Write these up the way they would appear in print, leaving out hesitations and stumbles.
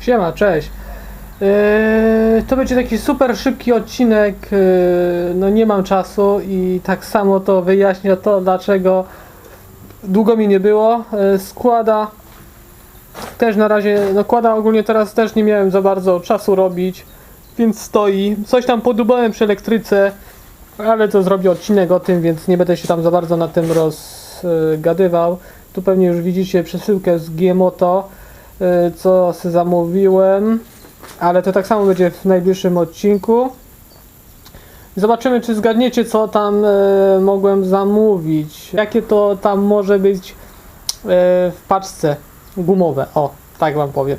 Siema, cześć. To będzie taki super szybki odcinek, no nie mam czasu i tak samo to wyjaśnię to, dlaczego długo mi nie było. Składa też na razie, no kłada ogólnie teraz też nie miałem za bardzo czasu robić, więc stoi. Coś tam podubałem przy elektryce, ale to zrobię odcinek o tym, więc nie będę się tam za bardzo na tym rozgadywał. Tu pewnie już widzicie przesyłkę z Gmoto, co sobie zamówiłem, ale to tak samo będzie w najbliższym odcinku. Zobaczymy, czy zgadniecie, co tam mogłem zamówić. Jakie to tam może być w paczce gumowe. O, tak wam powiem.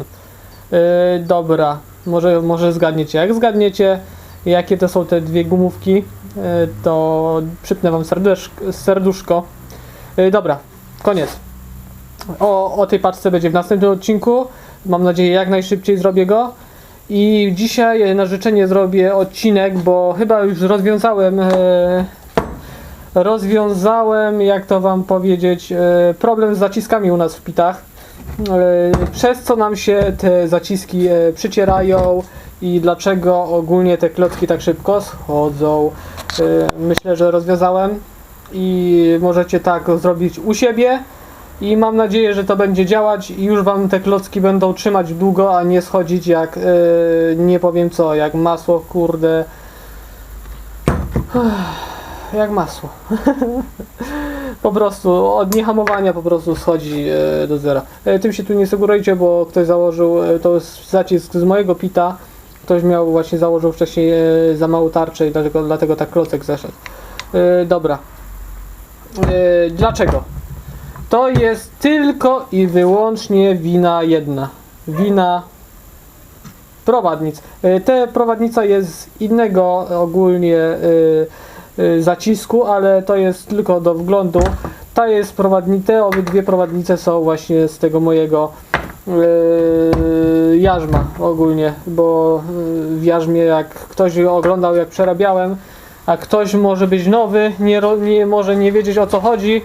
Dobra, może zgadniecie. Jak zgadniecie, jakie to są te dwie gumówki, to przypnę wam serduszko. Dobra, koniec. O tej paczce będzie w następnym odcinku. Mam nadzieję, jak najszybciej zrobię go. I dzisiaj na życzenie zrobię odcinek, bo chyba już rozwiązałem, jak to wam powiedzieć, problem z zaciskami u nas w pitach. Przez co nam się te zaciski przycierają i dlaczego ogólnie te klocki tak szybko schodzą. Myślę, że rozwiązałem i możecie tak zrobić u siebie. I mam nadzieję, że to będzie działać i już wam te klocki będą trzymać długo, a nie schodzić jak, nie powiem co, jak masło, kurde. Jak masło. Po prostu od niehamowania po prostu schodzi do zera. Tym się tu nie sugerujcie, bo ktoś założył, to jest zacisk z mojego pita. Ktoś miał właśnie, założył wcześniej za małą tarczę i dlatego tak klocek zeszedł. Dobra. Dlaczego? To jest tylko i wyłącznie wina jedna. Wina prowadnic. Ta prowadnica jest z innego ogólnie zacisku, ale to jest tylko do wglądu. Ta jest te obydwie prowadnice są właśnie z tego mojego jarzma ogólnie, bo w jarzmie, jak ktoś oglądał, jak przerabiałem, a ktoś może być nowy, może nie wiedzieć, o co chodzi.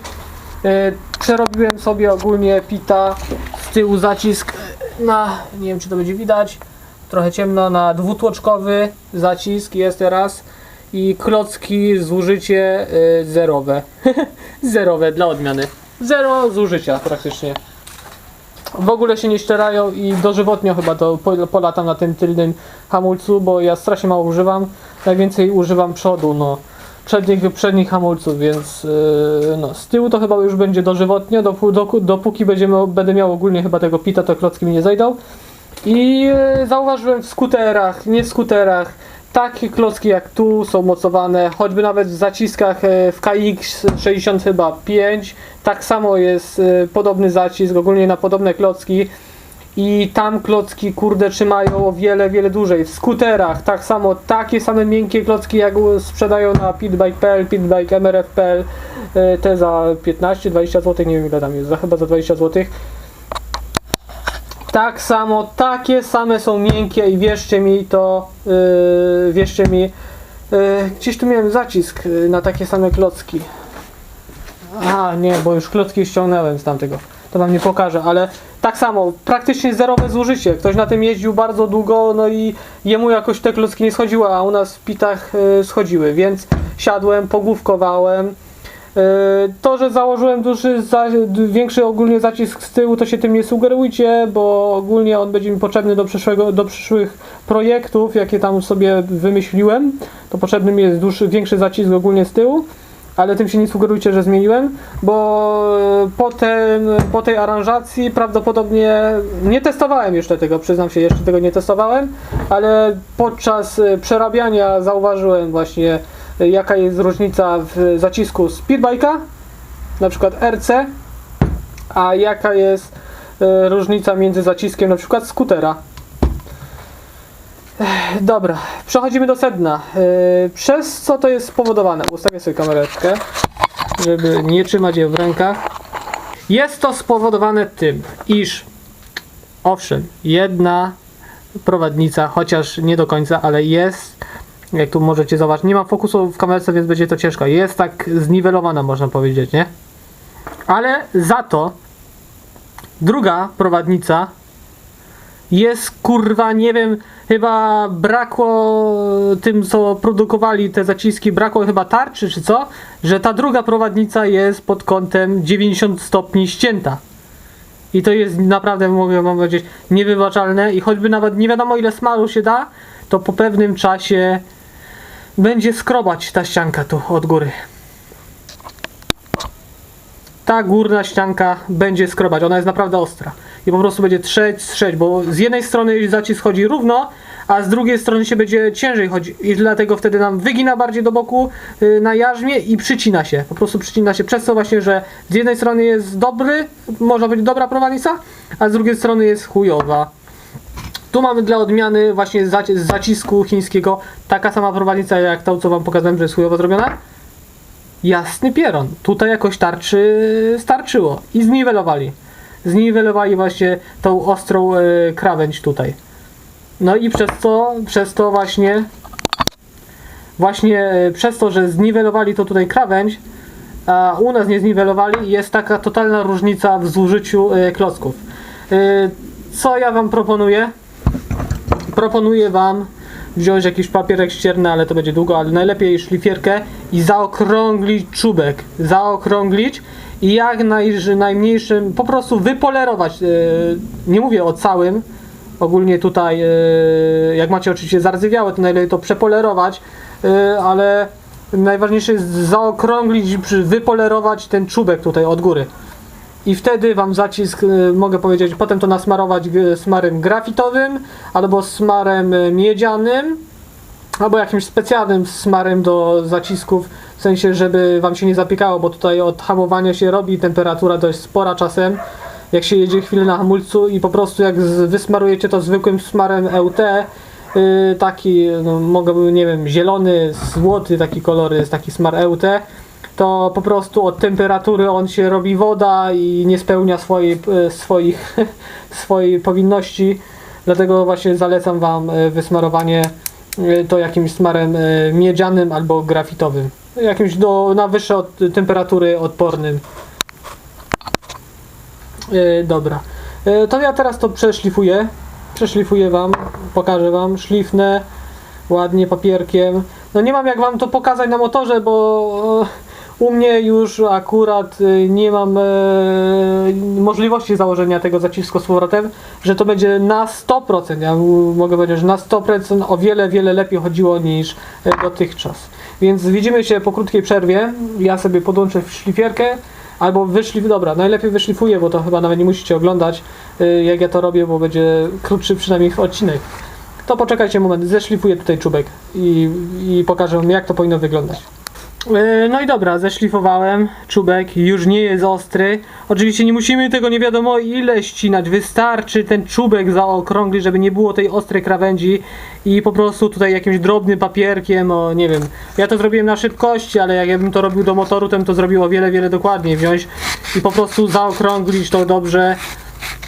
Przerobiłem sobie ogólnie pita, z tyłu zacisk na, nie wiem, czy to będzie widać, trochę ciemno, na dwutłoczkowy zacisk jest teraz i klocki zużycie zerowe. Zerowe dla odmiany. Zero zużycia praktycznie. W ogóle się nie ścierają i dożywotnio chyba to polatam na tym tylnym hamulcu, bo ja strasznie mało używam. Najwięcej używam przodu, no. Przednich hamulców, więc no, z tyłu to chyba już będzie dożywotnie, dopóki będę miał ogólnie chyba tego pita, to klocki mi nie zejdą. I zauważyłem w skuterach, nie w skuterach, takie klocki jak tu są mocowane, choćby nawet w zaciskach w KX60 chyba 5, tak samo jest podobny zacisk, ogólnie na podobne klocki. I tam klocki, kurde, trzymają o wiele dłużej. W skuterach tak samo, takie same miękkie klocki jak sprzedają na pitbike.pl, pitbike mrf.pl, te za 15-20 zł, nie wiem ile tam jest, chyba za 20 zł. Tak samo, takie same są miękkie i wierzcie mi to, gdzieś tu miałem zacisk na takie same klocki. Aha, nie, bo już klocki ściągnąłem z tamtego. To wam nie pokażę, ale tak samo, praktycznie zerowe zużycie. Ktoś na tym jeździł bardzo długo, no i jemu jakoś te klocki nie schodziły, a u nas w pitach schodziły, więc siadłem, pogłówkowałem. To, że założyłem większy ogólnie zacisk z tyłu, to się tym nie sugerujcie, bo ogólnie on będzie mi potrzebny do przyszłych projektów, jakie tam sobie wymyśliłem. To potrzebny mi jest większy zacisk ogólnie z tyłu. Ale tym się nie sugerujcie, że zmieniłem, bo po tej aranżacji prawdopodobnie nie testowałem jeszcze tego, przyznam się, jeszcze tego nie testowałem, ale podczas przerabiania zauważyłem właśnie, jaka jest różnica w zacisku speedbike'a, na przykład RC, a jaka jest różnica między zaciskiem na przykład skutera. Dobra, przechodzimy do sedna. Przez co to jest spowodowane? Ustawię sobie kamereczkę, żeby nie trzymać je w rękach. Jest to spowodowane tym, iż owszem, jedna prowadnica, chociaż nie do końca, ale jest, jak tu możecie zobaczyć, nie ma fokusu w kamerce, więc będzie to ciężko. Jest tak zniwelowana, można powiedzieć, nie? Ale za to druga prowadnica jest kurwa, nie wiem, chyba brakło tym, co produkowali te zaciski, brakło chyba tarczy czy co, że ta druga prowadnica jest pod kątem 90 stopni ścięta. I to jest naprawdę, mogę wam powiedzieć, niewybaczalne i choćby nawet nie wiadomo ile smaru się da, to po pewnym czasie będzie skrobać ta ścianka tu od góry. Ta górna ścianka będzie skrobać, ona jest naprawdę ostra. I po prostu będzie trzeć, bo z jednej strony zacisk chodzi równo, a z drugiej strony się będzie ciężej chodzi. I dlatego wtedy nam wygina bardziej do boku na jarzmie i przycina się. Po prostu przycina się przez to właśnie, że z jednej strony jest dobry, można powiedzieć dobra prowadnica, a z drugiej strony jest chujowa. Tu mamy dla odmiany właśnie z zacisku chińskiego taka sama prowadnica jak ta, co wam pokazałem, że jest chujowo zrobiona. Jasny pieron. Tutaj jakoś starczyło. I zniwelowali. Zniwelowali właśnie tą ostrą krawędź tutaj. No i przez to właśnie przez to, że zniwelowali to tutaj krawędź, a u nas nie zniwelowali, jest taka totalna różnica w zużyciu klocków. Co ja wam proponuję? Proponuję wam wziąć jakiś papierek ścierny, ale to będzie długo, ale najlepiej szlifierkę i zaokrąglić czubek. Zaokrąglić i jak najmniejszym, po prostu wypolerować. Nie mówię o całym, ogólnie tutaj, jak macie oczywiście zardzewiałe, to najlepiej to przepolerować, ale najważniejsze jest zaokrąglić, wypolerować ten czubek tutaj od góry. I wtedy wam zacisk, mogę powiedzieć, potem to nasmarować smarem grafitowym, albo smarem miedzianym, albo jakimś specjalnym smarem do zacisków, w sensie, żeby wam się nie zapiekało, bo tutaj od hamowania się robi temperatura dość spora czasem, jak się jedzie chwilę na hamulcu i po prostu jak wysmarujecie to zwykłym smarem EUT, taki, no, mogę, nie wiem, zielony, złoty, taki kolor jest taki smar EUT, to po prostu od temperatury on się robi woda i nie spełnia swojej powinności. Dlatego właśnie zalecam wam wysmarowanie to jakimś smarem miedzianym albo grafitowym. Jakimś na wyższe temperatury odpornym. Dobra. To ja teraz to przeszlifuję. Przeszlifuję wam, pokażę wam, szlifnę ładnie papierkiem. No nie mam jak wam to pokazać na motorze, bo u mnie już akurat nie mam możliwości założenia tego zacisku z powrotem, że to będzie na 100%. Ja mogę powiedzieć, że na 100% o wiele, wiele lepiej chodziło niż dotychczas. Więc widzimy się po krótkiej przerwie. Ja sobie podłączę szlifierkę albo dobra, najlepiej wyszlifuję, bo to chyba nawet nie musicie oglądać, jak ja to robię, bo będzie krótszy przynajmniej odcinek. To poczekajcie moment, zeszlifuję tutaj czubek i pokażę wam, jak to powinno wyglądać. No i dobra, zeszlifowałem czubek, już nie jest ostry. Oczywiście nie musimy tego nie wiadomo ile ścinać, wystarczy ten czubek zaokrąglić, żeby nie było tej ostrej krawędzi i po prostu tutaj jakimś drobnym papierkiem, nie wiem, ja to zrobiłem na szybkości, ale jak ja bym to robił do motoru, to bym to zrobił o wiele, wiele dokładniej, wziąć i po prostu zaokrąglić to dobrze.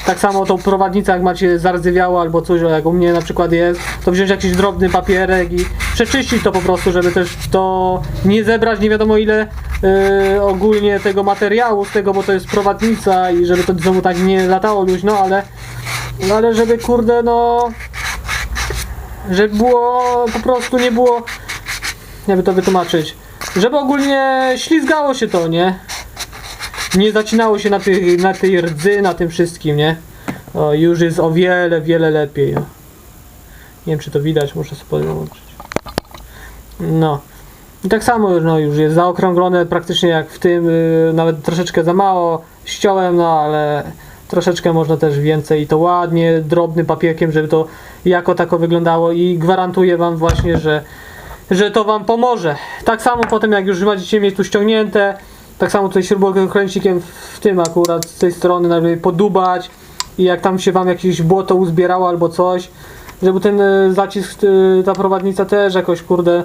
Tak samo tą prowadnicę, jak macie zardzewiałą albo coś, jak u mnie na przykład jest, to wziąć jakiś drobny papierek i przeczyścić to po prostu, żeby też to nie zebrać nie wiadomo ile ogólnie tego materiału z tego, bo to jest prowadnica i żeby to znowu tak nie latało luźno, ale żeby kurde no, żeby było po prostu nie było, jakby to wytłumaczyć, żeby ogólnie ślizgało się to, nie? Nie zacinało się na tej rdzy, na tym wszystkim, nie? O, już jest o wiele, wiele lepiej. Nie wiem, czy to widać, muszę sobie podłączyć. No. I tak samo już jest zaokrąglone praktycznie jak w tym, nawet troszeczkę za mało ściąłem, no ale troszeczkę można też więcej i to ładnie, drobnym papierkiem, żeby to jako tako wyglądało i gwarantuję wam właśnie, że to wam pomoże. Tak samo potem jak już będziecie mieć tu ściągnięte, tak samo tutaj śrubokręcikiem w tym akurat z tej strony najlepiej podubać i jak tam się wam jakieś błoto uzbierało albo coś, żeby ten zacisk, ta prowadnica też jakoś kurde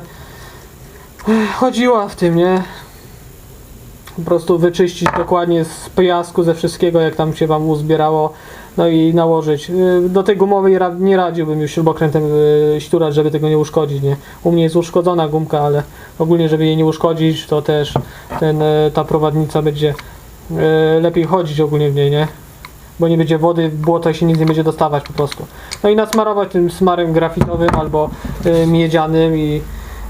chodziła w tym, nie? Po prostu wyczyścić dokładnie z piasku, ze wszystkiego jak tam się wam uzbierało, no i nałożyć. Do tej gumowej nie radziłbym już śrubokrętem ściurać, żeby tego nie uszkodzić, nie? U mnie jest uszkodzona gumka, ale ogólnie żeby jej nie uszkodzić, to też ta prowadnica będzie lepiej chodzić ogólnie w niej, nie? bo nie będzie wody, w błoto się nic nie będzie dostawać po prostu. No i nasmarować tym smarem grafitowym albo miedzianym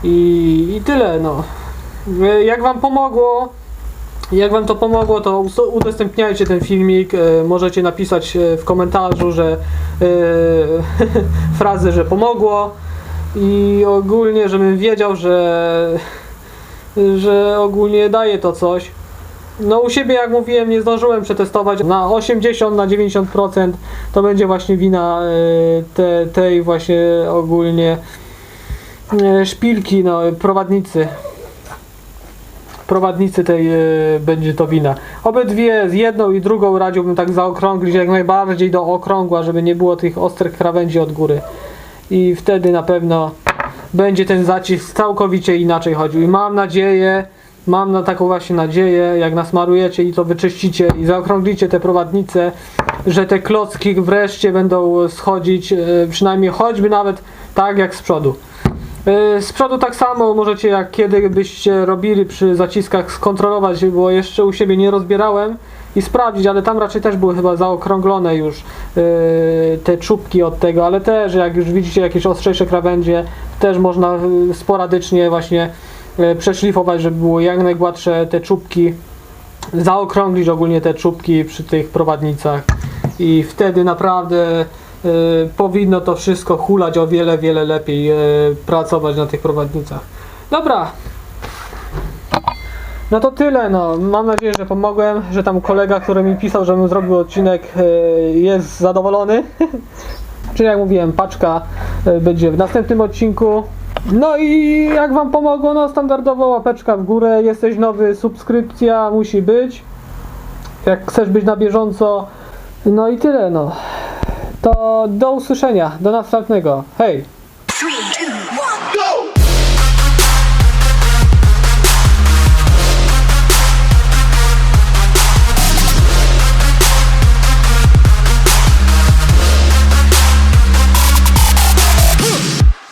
i tyle, no. Jak wam pomogło, jak wam to pomogło, to udostępniajcie ten filmik, możecie napisać w komentarzu, że frazę, że pomogło i ogólnie, żebym wiedział, że ogólnie daje to coś. No u siebie, jak mówiłem, nie zdążyłem przetestować. Na 80, na 90% to będzie właśnie wina tej właśnie ogólnie szpilki, no prowadnicy tej będzie to wina. Obydwie, z jedną i drugą radziłbym tak zaokrąglić jak najbardziej do okrągła, żeby nie było tych ostrych krawędzi od góry. I wtedy na pewno będzie ten zacisk całkowicie inaczej chodził. I mam nadzieję, mam na taką właśnie nadzieję, jak nasmarujecie i to wyczyścicie i zaokrąglicie te prowadnice, że te klocki wreszcie będą schodzić, przynajmniej choćby nawet tak jak z przodu. Z przodu tak samo możecie, jak kiedy byście robili przy zaciskach, skontrolować, bo jeszcze u siebie nie rozbierałem i sprawdzić, ale tam raczej też były chyba zaokrąglone już te czubki od tego, ale też jak już widzicie jakieś ostrzejsze krawędzie, też można sporadycznie właśnie przeszlifować, żeby było jak najgładsze te czubki, zaokrąglić ogólnie te czubki przy tych prowadnicach i wtedy naprawdę powinno to wszystko hulać o wiele, wiele lepiej, pracować na tych prowadnicach. Dobra, no to tyle, no. Mam nadzieję, że pomogłem, że tam kolega, który mi pisał, żebym zrobił odcinek, jest zadowolony. Czyli jak mówiłem, paczka będzie w następnym odcinku. No i jak wam pomogło, no standardowo łapeczka w górę, jesteś nowy, subskrypcja musi być, jak chcesz być na bieżąco. No i tyle, no. To do usłyszenia, do następnego, hej!